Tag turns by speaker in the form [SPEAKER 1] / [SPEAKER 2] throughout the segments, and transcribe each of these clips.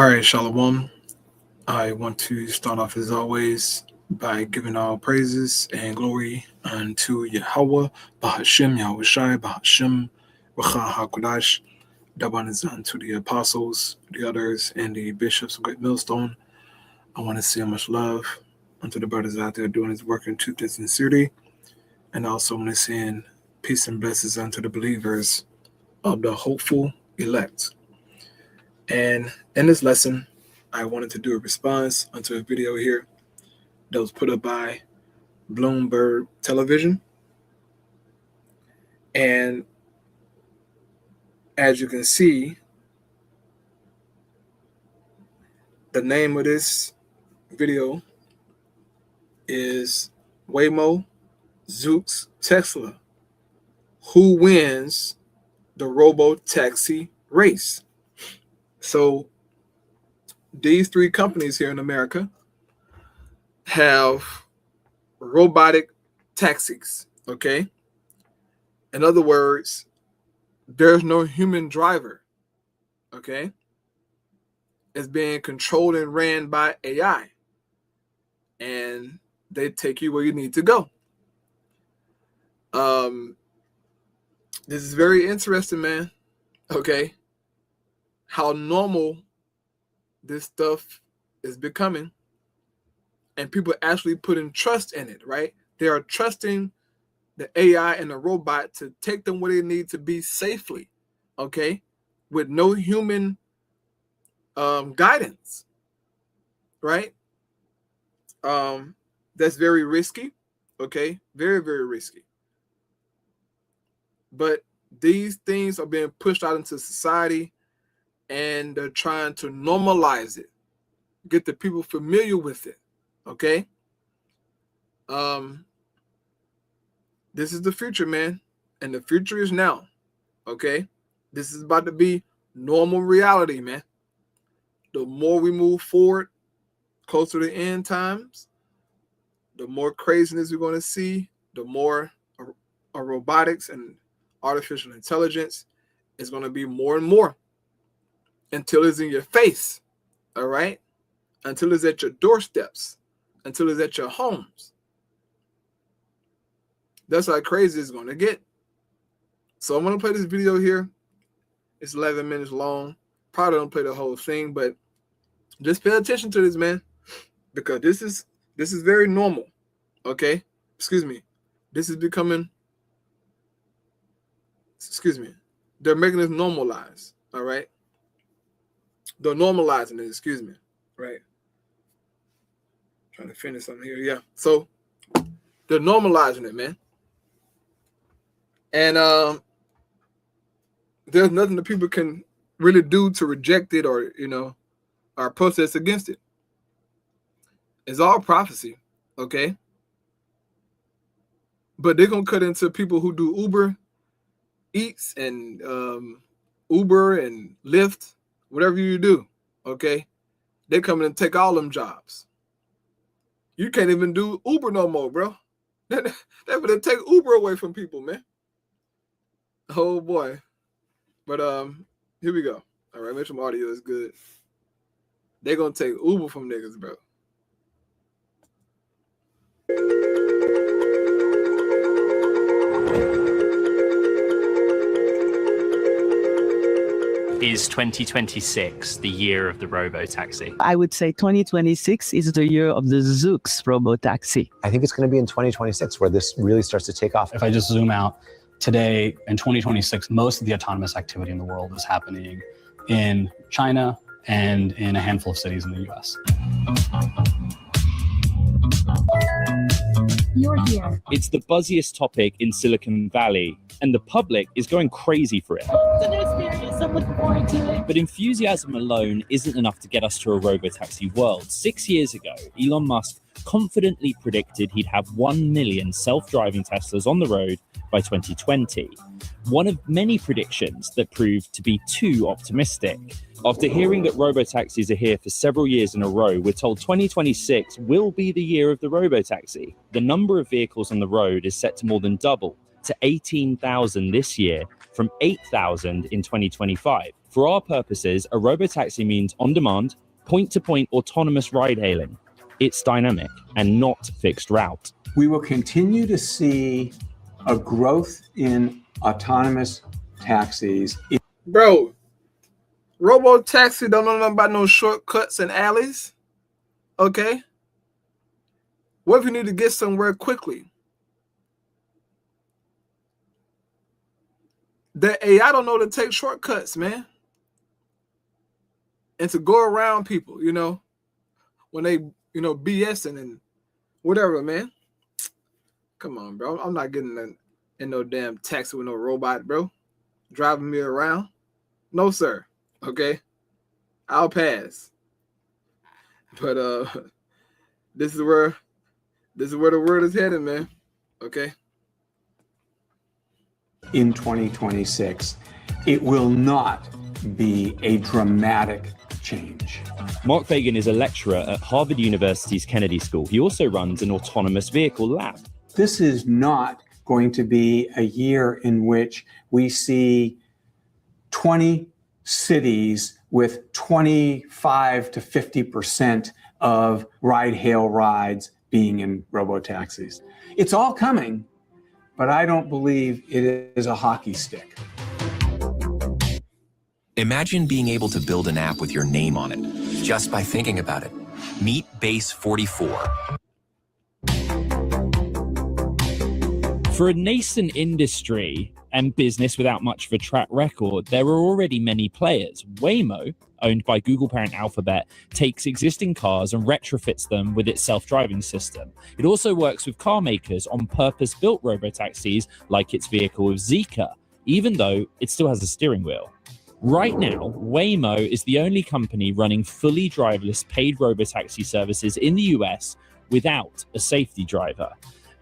[SPEAKER 1] All right, Shalom. I want to start off as always by giving all praises and glory unto Yahweh, Bahashem, Yahweh Shai, Bahashem, Racha HaKodash, Dabanizan unto the apostles, the others, and the bishops of Great Millstone. I want to say much love unto the brothers out there doing his work in truth and sincerity. And also want to send peace and blessings unto the believers of the hopeful elect. And in this lesson, I wanted to do a response onto a video here that was put up by Bloomberg Television. And as you can see, the name of this video is Waymo, Zooks, Tesla. Who wins the robo-taxi race? So these three companies here in America have robotic taxis, okay? In other words, there's no human driver, okay? It's being controlled and ran by AI, and they take you where you need to go. This is very interesting, man, okay? How normal this stuff is becoming, and people actually putting trust in it, right? They are trusting the AI and the robot to take them where they need to be safely, okay, with no human guidance, right? That's very risky, okay, very, very risky. But these things are being pushed out into society, and they're trying to normalize it, get the people familiar with it, okay? This is the future, man, and the future is now, okay? This is about to be normal reality, man. The more we move forward, closer to end times, the more craziness we're going to see, the more robotics and artificial intelligence is going to be more and more, until it's in your face, all right? Until it's at your doorsteps, until it's at your homes. That's how crazy it's going to get. So I'm going to play this video here. It's 11 minutes long. Probably don't play the whole thing, but just pay attention to this, man, because this is very normal, okay? Excuse me. This is becoming, they're making this normalized, all right? They're normalizing it, excuse me, right? Trying to finish something here, yeah. So they're normalizing it, man. And there's nothing that people can really do to reject it or, or protest against it. It's all prophecy, okay? But they're going to cut into people who do Uber Eats and Uber and Lyft, whatever you do, okay? They come in and take all them jobs. You can't even do Uber no more, bro. They're going to take Uber away from people, man. Oh, boy. But here we go. All right, make sure my audio is good. They're going to take Uber from niggas, bro.
[SPEAKER 2] Is 2026 the year of the robo-taxi?
[SPEAKER 3] I would say 2026 is the year of the Zooks robo-taxi.
[SPEAKER 4] I think it's going to be in 2026 where this really starts to take off.
[SPEAKER 5] If I just zoom out, today in 2026, most of the autonomous activity in the world is happening in China and in a handful of cities in the US.
[SPEAKER 6] You're here.
[SPEAKER 7] It's the buzziest topic in Silicon Valley, and the public is going crazy for it.
[SPEAKER 6] It's a new experience. I'm looking forward to it.
[SPEAKER 7] But enthusiasm alone isn't enough to get us to a robo-taxi world. 6 years ago, Elon Musk confidently predicted he'd have 1 million self-driving Teslas on the road by 2020. One of many predictions that proved to be too optimistic. After hearing that robo-taxis are here for several years in a row, we're told 2026 will be the year of the robo-taxi. The number of vehicles on the road is set to more than double to 18,000 this year, from 8,000 in 2025. For our purposes, a robotaxi means on-demand, point-to-point autonomous ride-hailing. It's dynamic and not fixed route.
[SPEAKER 8] We will continue to see a growth in autonomous taxis.
[SPEAKER 1] Bro, robo taxi don't know nothing about no shortcuts and alleys. Okay. What if you need to get somewhere quickly? The AI don't know to take shortcuts, man. And to go around people, you know, when they, you know, BSing and whatever, man. Come on, bro. I'm not getting in no damn taxi with no robot, bro. Driving me around. No, sir. Okay. I'll pass. But this is where the world is headed, man. Okay.
[SPEAKER 8] In 2026, it will not be a dramatic change.
[SPEAKER 7] Mark Fagan is a lecturer at Harvard University's Kennedy School. He also runs an autonomous vehicle lab.
[SPEAKER 8] This is not going to be a year in which we see 20 cities with 25 to 50% of ride-hail rides being in robotaxis. It's all coming, but I don't believe it is a hockey stick.
[SPEAKER 9] Imagine being able to build an app with your name on it, just by thinking about it. Meet Base 44.
[SPEAKER 7] For a nascent industry and business without much of a track record, there are already many players. Waymo, owned by Google parent Alphabet, takes existing cars and retrofits them with its self-driving system. It also works with car makers on purpose-built robotaxis like its vehicle with Zeekr, even though it still has a steering wheel. Right now, Waymo is the only company running fully driverless paid robotaxi services in the US without a safety driver.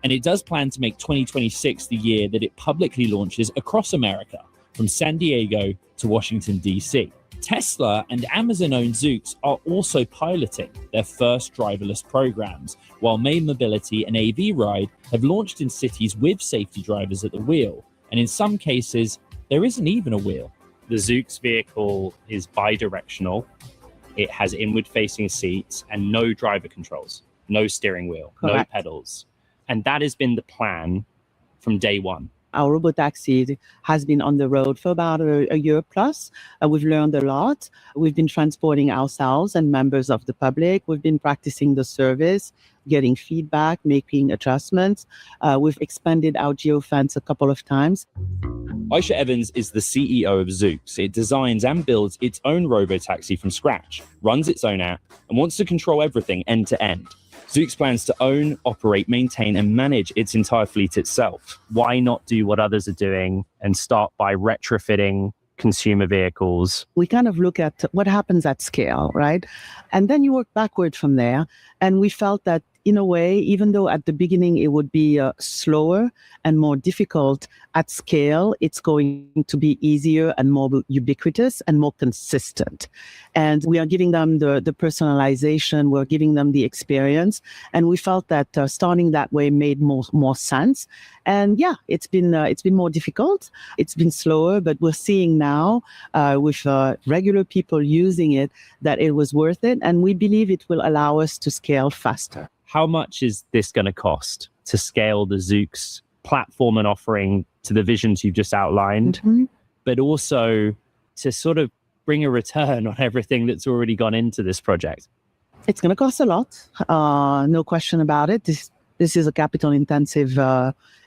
[SPEAKER 7] And it does plan to make 2026 the year that it publicly launches across America, from San Diego to Washington, D.C. Tesla and Amazon-owned Zoox are also piloting their first driverless programs, while May Mobility and AV Ride have launched in cities with safety drivers at the wheel. And in some cases, there isn't even a wheel.
[SPEAKER 2] The Zoox vehicle is bi-directional. It has inward-facing seats and no driver controls, no steering wheel,
[SPEAKER 3] Correct.
[SPEAKER 2] no pedals. And that has been the plan from day one.
[SPEAKER 3] Our robotaxi has been on the road for about a year plus. We've learned a lot. We've been transporting ourselves and members of the public. We've been practicing the service, getting feedback, making adjustments. We've expanded our geofence a couple of times.
[SPEAKER 7] Aisha Evans is the CEO of Zoox. It designs and builds its own robotaxi from scratch, runs its own app, and wants to control everything end to end. Zoox plans to own, operate, maintain, and manage its entire fleet itself.
[SPEAKER 2] Why not do what others are doing and start by retrofitting consumer vehicles?
[SPEAKER 3] We kind of look at what happens at scale, right? And then you work backward from there. And we felt that in a way, even though at the beginning it would be slower and more difficult, at scale, it's going to be easier and more ubiquitous and more consistent. And we are giving them the personalization, we're giving them the experience. And we felt that starting that way made more sense. And yeah, it's been more difficult. It's been slower, but we're seeing now with regular people using it that it was worth it. And we believe it will allow us to scale faster.
[SPEAKER 2] How much is this going to cost to scale the Zoox platform and offering to the visions you've just outlined,
[SPEAKER 3] Mm-hmm.
[SPEAKER 2] but also to sort of bring a return on everything that's already gone into this project?
[SPEAKER 3] It's going to cost a lot, no question about it. This is a capital-intensive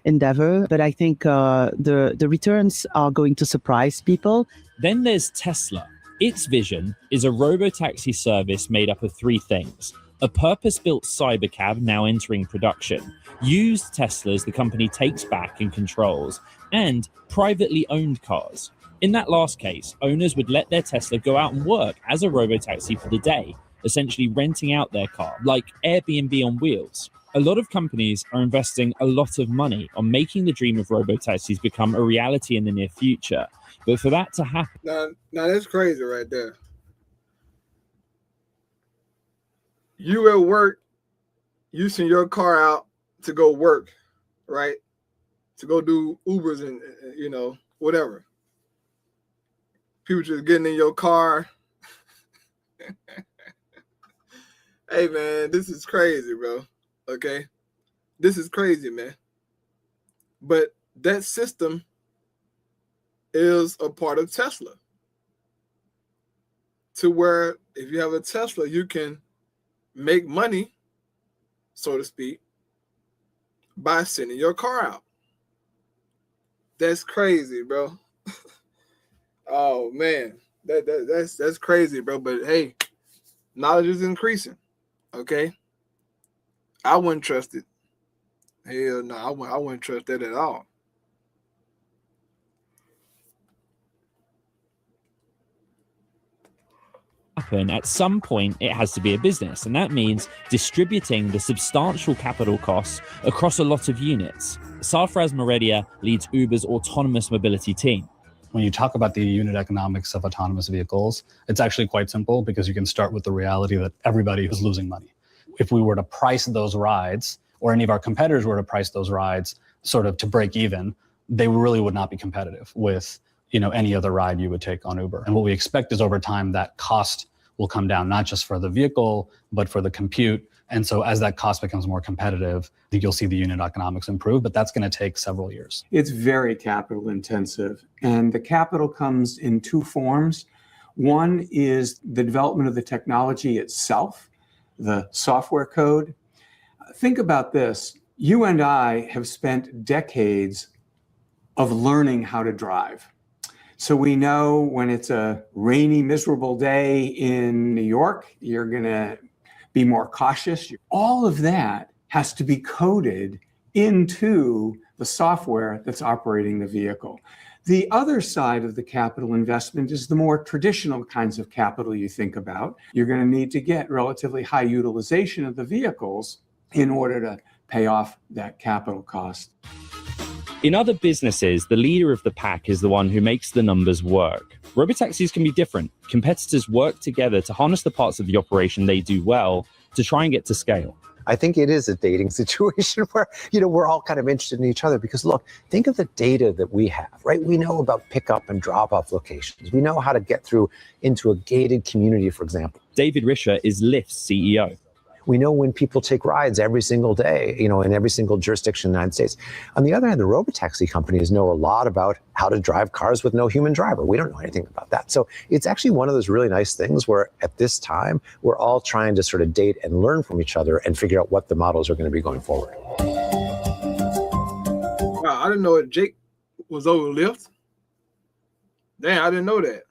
[SPEAKER 3] endeavor, but I think the returns are going to surprise people.
[SPEAKER 7] Then there's Tesla. Its vision is a robotaxi service made up of three things: a purpose-built cybercab now entering production, used Teslas the company takes back and controls, and privately owned cars. In that last case, owners would let their Tesla go out and work as a robotaxi for the day, essentially renting out their car, like Airbnb on wheels. A lot of companies are investing a lot of money on making the dream of robotaxis become a reality in the near future. But for that to happen...
[SPEAKER 1] Now that's crazy right there. You at work, you send your car out to go work, right? To go do Ubers and you know, whatever. People just getting in your car. Hey, man, this is crazy, bro. Okay? This is crazy, man. But that system is a part of Tesla. To where if you have a Tesla, you can make money, so to speak, by sending your car out. That's crazy, bro. Oh man, that's crazy, bro. But hey, knowledge is increasing. Okay, I wouldn't trust it. Hell no, I wouldn't trust that at all.
[SPEAKER 7] Happen at some point it has to be a business, and that means distributing the substantial capital costs across a lot of units. Sarfraz Moredia leads Uber's autonomous mobility team.
[SPEAKER 5] When you talk about the unit economics of autonomous vehicles, it's actually quite simple because you can start with the reality that everybody is losing money. If we were to price those rides, or any of our competitors were to price those rides sort of to break even, they really would not be competitive with any other ride you would take on Uber. And what we expect is over time that cost will come down, not just for the vehicle, but for the compute. And so as that cost becomes more competitive, I think you'll see the unit economics improve, but that's going to take several years.
[SPEAKER 8] It's very capital intensive. And the capital comes in two forms. One is the development of the technology itself, the software code. Think about this. You and I have spent decades of learning how to drive. So we know when it's a rainy, miserable day in New York, you're going to be more cautious. All of that has to be coded into the software that's operating the vehicle. The other side of the capital investment is the more traditional kinds of capital you think about. You're going to need to get relatively high utilization of the vehicles in order to pay off that capital cost.
[SPEAKER 7] In other businesses, the leader of the pack is the one who makes the numbers work. Robotaxis can be different. Competitors work together to harness the parts of the operation they do well to try and get to scale.
[SPEAKER 4] I think it is a dating situation where, we're all kind of interested in each other because look, think of the data that we have, right? We know about pickup and drop off locations. We know how to get through into a gated community, for example.
[SPEAKER 7] David Risher is Lyft's CEO.
[SPEAKER 4] We know when people take rides every single day, in every single jurisdiction in the United States. On the other hand, the robotaxi companies know a lot about how to drive cars with no human driver. We don't know anything about that. So it's actually one of those really nice things where at this time, we're all trying to sort of date and learn from each other and figure out what the models are going to be going forward.
[SPEAKER 1] Wow, I didn't know that Jake was over Lyft. Damn, I didn't know that.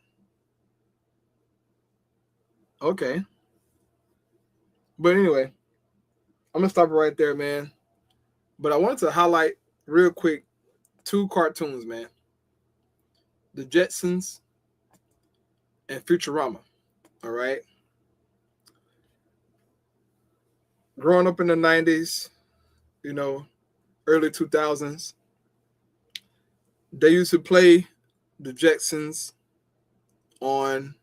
[SPEAKER 1] Okay. But anyway, I'm going to stop it right there, man. But I wanted to highlight real quick two cartoons, man. The Jetsons and Futurama, all right? Growing up in the 90s, early 2000s, they used to play the Jetsons on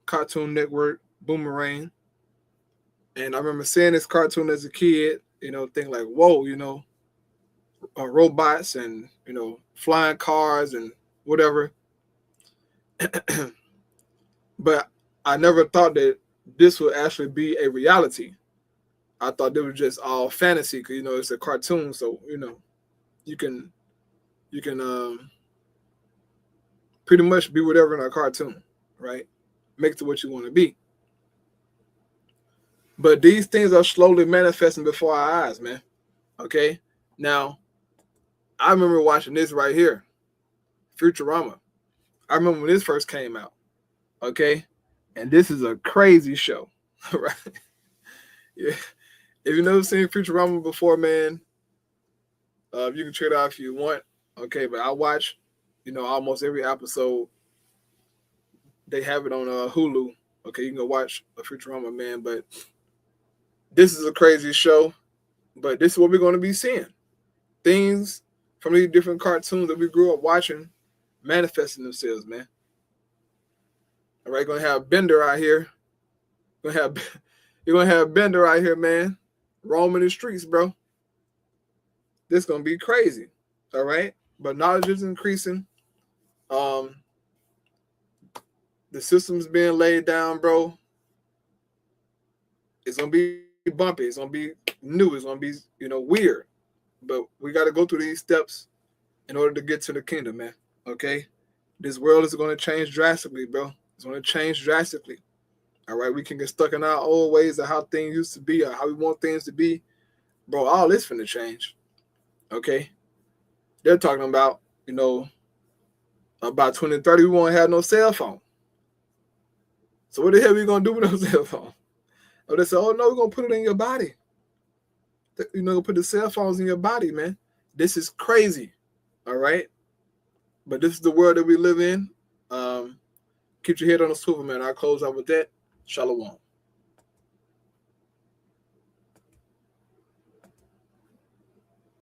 [SPEAKER 1] Cartoon Network, Boomerang. And I remember seeing this cartoon as a kid, thinking like, whoa, robots and, flying cars and whatever. But I never thought that this would actually be a reality. I thought it was just all fantasy because, it's a cartoon. So, you can pretty much be whatever in a cartoon, right? Make it to what you want to be. But these things are slowly manifesting before our eyes, man. Okay? Now, I remember watching this right here, Futurama. I remember when this first came out. Okay? And this is a crazy show, right? Yeah. If you've never seen Futurama before, man, you can check it out if you want. Okay, but I watch, almost every episode. They have it on Hulu. Okay, you can go watch a Futurama, man, but this is a crazy show, but this is what we're going to be seeing. Things from these different cartoons that we grew up watching manifesting themselves, man. All right, going to have Bender out here. You're going to have Bender out here, man, roaming the streets, bro. This is going to be crazy, all right? But knowledge is increasing. The system's being laid down, bro. It's gonna be bumpy. It's gonna be new. It's gonna be, weird. But we got to go through these steps in order to get to the kingdom, man. Okay? This world is going to change drastically, bro. It's going to change drastically. All right? We can get stuck in our old ways of how things used to be or how we want things to be. Bro, all this finna change. Okay? They're talking about, about 2030, we won't have no cell phone. So what the hell are we going to do with no cell phone? Oh, they say, oh, no, we're going to put it in your body. Put the cell phones in your body, man. This is crazy. All right? But this is the world that we live in. Keep your head on the swivel, man. I'll close out with that. Shalom.